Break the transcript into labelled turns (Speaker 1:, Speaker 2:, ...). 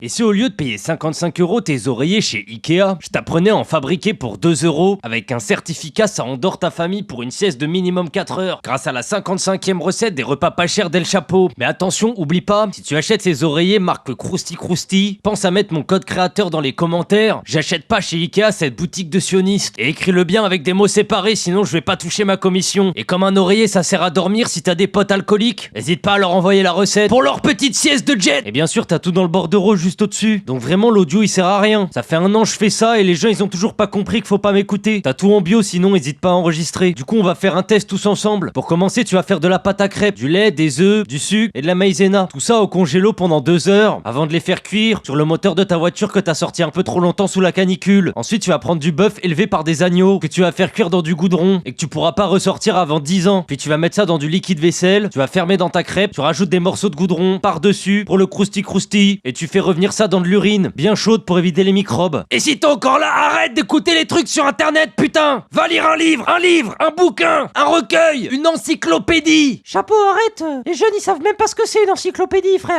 Speaker 1: Et si au lieu de payer 55 € tes oreillers chez Ikea, je t'apprenais à en fabriquer pour 2 € avec un certificat ça endort ta famille pour une sieste de minimum 4 heures grâce à la 55e recette des repas pas chers d'El Chapeau. Mais attention, oublie pas, si tu achètes ces oreillers marque Krusty Krusty, pense à mettre mon code créateur dans les commentaires. J'achète pas chez Ikea cette boutique de sionistes. Et écris-le bien avec des mots séparés sinon je vais pas toucher ma commission. Et comme un oreiller ça sert à dormir si t'as des potes alcooliques, n'hésite pas à leur envoyer la recette pour leur petite sieste de jet. Et bien sûr t'as tout dans le bordereau juste au-dessus. Donc vraiment l'audio il sert à rien. Ça fait 1 an je fais ça et les gens ils ont toujours pas compris qu'il faut pas m'écouter. T'as tout en bio sinon hésite pas à enregistrer. Du coup on va faire un test tous ensemble. Pour commencer tu vas faire de la pâte à crêpes, du lait, des œufs, du sucre et de la maïzena. Tout ça au congélo pendant 2 heures avant de les faire cuire sur le moteur de ta voiture que t'as sorti un peu trop longtemps sous la canicule. Ensuite tu vas prendre du bœuf élevé par des agneaux que tu vas faire cuire dans du goudron et que tu pourras pas ressortir avant 10 ans. Puis tu vas mettre ça dans du liquide vaisselle, tu vas fermer dans ta crêpe, tu rajoutes des morceaux de goudron par-dessus pour le Krusty Krusty et tu fais revenir ça dans de l'urine bien chaude pour éviter les microbes. Et si t'es encore là, arrête d'écouter les trucs sur internet, putain! Va lire un livre, un bouquin, un recueil, une encyclopédie!
Speaker 2: Chapeau, arrête! Les jeunes, ils savent même pas ce que c'est une encyclopédie, frère!